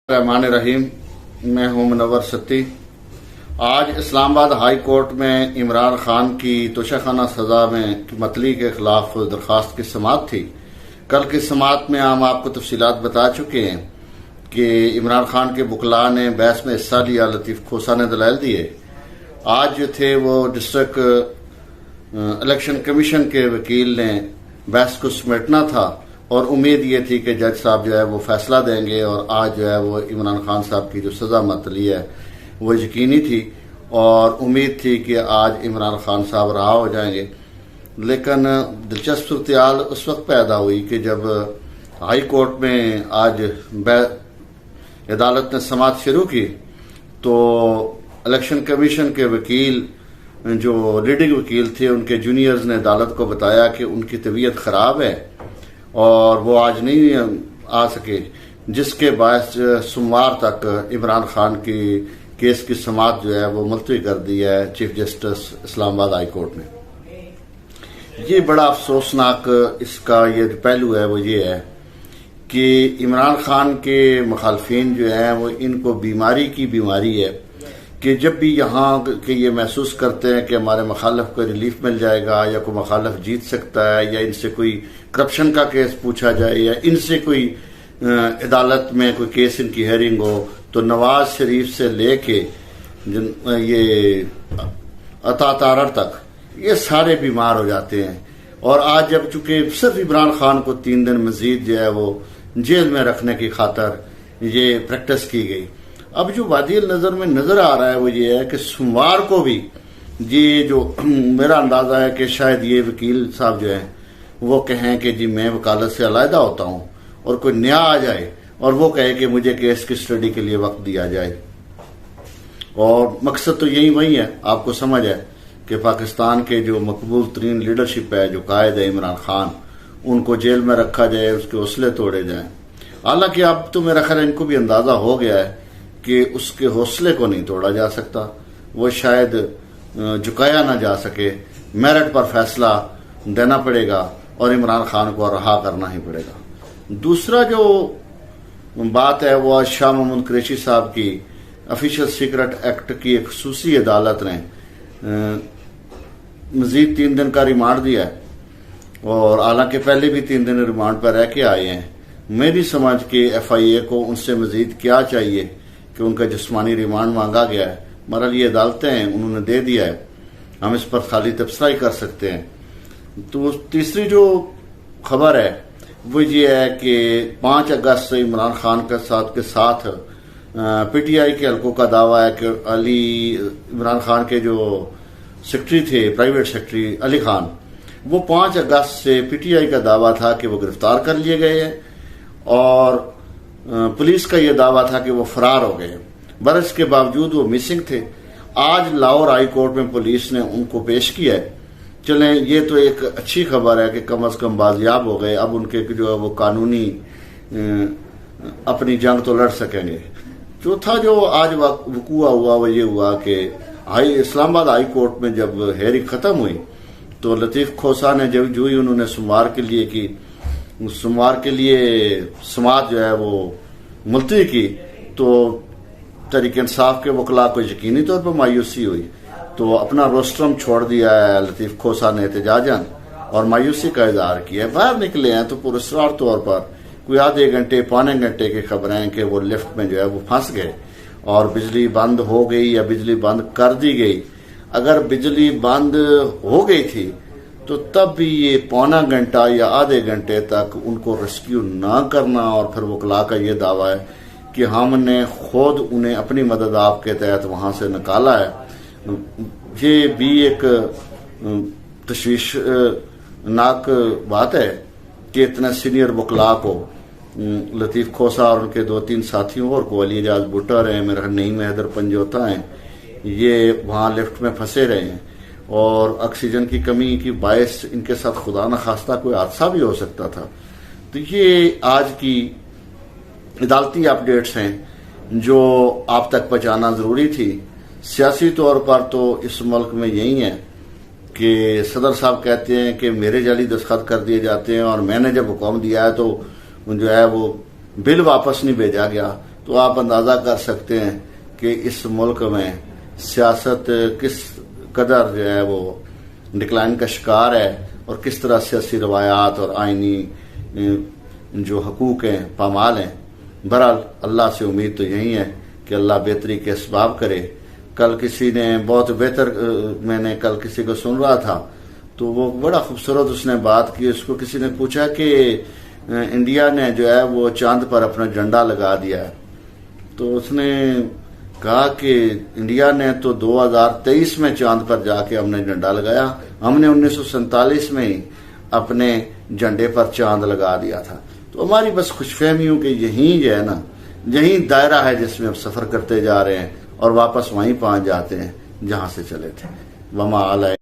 रहमान रहीम। मैं हूं मुनव्वर सत्ती। आज इस्लामाबाद हाई कोर्ट में इमरान खान की तोशाखाना सजा में मतली के खिलाफ दरखास्त की समाअत थी। कल की समाअत में हम आपको तफसीलात बता चुके हैं कि इमरान खान के वकला ने बहस में हिस्सा लिया। लतीफ खोसा ने दलाइल दिए। आज जो थे वो डिस्ट्रिक्ट इलेक्शन कमीशन के वकील ने बहस को समेटना था और उम्मीद ये थी कि जज साहब जो है वो फैसला देंगे और आज जो है वो इमरान खान साहब की जो सजा मतली है वो यकीनी थी और उम्मीद थी कि आज इमरान खान साहब रहा हो जाएंगे। लेकिन दिलचस्प सूरत उस वक्त पैदा हुई कि जब हाई कोर्ट में आज अदालत ने समाअत शुरू की तो इलेक्शन कमीशन के वकील जो लीडिंग वकील थे उनके जूनियर्स ने अदालत को बताया कि उनकी तबीयत खराब है और वो आज नहीं आ सके, जिसके बायस सोमवार तक इमरान खान की केस की समाअत जो है वो मुलतवी कर दी है chief justice Islamabad high court ने। ये बड़ा अफसोसनाक इसका ये पहलू है वो ये है कि इमरान खान के मुखालफिन जो है वो इनको बीमारी है कि जब भी यहाँ के ये महसूस करते हैं कि हमारे मुखालफ को रिलीफ मिल जाएगा या कोई मुखालफ जीत सकता है या इनसे कोई करप्शन का केस पूछा जाए या इनसे कोई अदालत में कोई केस इनकी हेयरिंग हो, तो नवाज शरीफ से लेके ये अता तारर तक ये सारे बीमार हो जाते हैं। और आज जब चूंकि सिर्फ इमरान खान को 3 दिन मजीद जो है वो जेल में रखने की खातर ये प्रैक्टिस की गई। अब जो वादियल नजर में नजर आ रहा है वो ये है कि सोमवार को भी ये जो मेरा अंदाजा है कि शायद ये वकील साहब जो है वो कहें कि जी मैं वकालत से अलहदा होता हूं और कोई नया आ जाए और वो कहे कि मुझे केस की स्टडी के लिए वक्त दिया जाए। और मकसद तो यही वही है, आपको समझ है कि पाकिस्तान के जो मकबूल तरीन लीडरशिप है, जो कायद है इमरान खान, उनको जेल में रखा जाए, उसके हौसले तोड़े जाए। हालांकि अब तो मेरा ख्याल इनको भी अंदाजा हो गया है कि उसके हौसले को नहीं तोड़ा जा सकता, वो शायद झुकाया ना जा सके, मेरिट पर फैसला देना पड़ेगा और इमरान खान को रहा करना ही पड़ेगा। दूसरा जो बात है वो शाह महमूद कुरैशी साहब की ऑफिशियल सीक्रेट एक्ट की एक खसूसी अदालत ने मजीद 3 दिन का रिमांड दिया है और हालांकि पहले भी 3 दिन रिमांड पर रह के आए हैं। मेरी समझ के FIA को उनसे मजीद क्या चाहिए कि उनका जिस्मानी रिमांड मांगा गया है, मगर ये अदालतें हैं उन्होंने दे दिया है, हम इस पर खाली तबसरा ही कर सकते हैं। तो तीसरी जो खबर है वो ये है कि 5 अगस्त से इमरान खान के साथ PTI के हल्कों का दावा है कि इमरान खान के जो सेक्रेटरी थे, प्राइवेट सेक्रेटरी अली खान, वो 5 अगस्त से PTI का दावा था कि वो गिरफ्तार कर लिए गए हैं और पुलिस का यह दावा था कि वो फरार हो गए, पर इसके बावजूद वो मिसिंग थे। आज लाहौर हाई कोर्ट में पुलिस ने उनको पेश किया है। चलें, ये तो एक अच्छी खबर है कि कम से कम बाजियाब हो गए, अब उनके जो है वो कानूनी अपनी जंग तो लड़ सकेंगे। चौथा जो आज वकूआ हुआ वो ये हुआ कि इस्लामाबाद हाई कोर्ट में जब हेयरिंग खत्म हुई तो लतीफ खोसा ने जब जो ही उन्होंने सोमवार के लिए समाअत जो है वो मुलतवी की तो तहरीक इंसाफ के वकला को यकीनी तौर पर मायूसी हुई, तो अपना रोस्ट्रम छोड़ दिया है लतीफ खोसा ने एहतजाजन और मायूसी का इजहार किया है। बाहर निकले हैं तो पुरस्कार तौर पर कोई आधे घंटे पौने घंटे की खबरें कि वो लिफ्ट में जो है वो फंस गए और बिजली बंद हो गई या बिजली बंद कर दी गई। अगर बिजली बंद हो गई थी तो तब भी ये पौना घंटा या आधे घंटे तक उनको रेस्क्यू ना करना और फिर वकला का ये दावा है कि हमने खुद उन्हें अपनी मदद आपके तहत वहां से निकाला है। ये भी एक तशवीशनाक बात है कि इतने सीनियर वकला को लतीफ खोसा और उनके 2-3 साथियों और को अली एजाज बुटर हैं, मेरा नईम हैदर पंजोता हैं, ये वहां लिफ्ट में फंसे रहे हैं और ऑक्सीजन की कमी की बायस इनके साथ खुदा न खास्ता कोई हादसा भी हो सकता था। तो ये आज की अदालती अपडेट्स हैं जो आप तक पहुंचाना जरूरी थी। सियासी तौर पर तो इस मुल्क में यही है कि सदर साहब कहते हैं कि मेरे जाली दस्तखत कर दिए जाते हैं और मैंने जब हुक्म दिया है तो जो है वो बिल वापस नहीं भेजा गया, तो आप अंदाज़ा कर सकते हैं कि इस मुल्क में सियासत किस कदर जो है वो डिक्लाइन का शिकार है और किस तरह सियासी रवायात और आइनी जो हकूक़ हैं पामाल हैं। बहरहाल अल्लाह से उम्मीद तो यही है कि अल्लाह बेहतरी के असबाब करे। कल किसी ने बहुत बेहतर, मैंने कल किसी को सुन रहा था तो वो बड़ा खूबसूरत उसने बात की। उसको किसी ने पूछा कि इंडिया ने जो है वो चांद पर अपना झंडा लगा दिया है, तो उसने कहा कि इंडिया ने तो 2023 में चांद पर जाके हमने झंडा लगाया, हमने 1947 में ही अपने झंडे पर चांद लगा दिया था। तो हमारी बस खुशफहमियों कि यही जो है ना, यही दायरा है जिसमें हम सफर करते जा रहे हैं और वापस वहीं पहुंच जाते हैं जहां से चले थे। वमा आला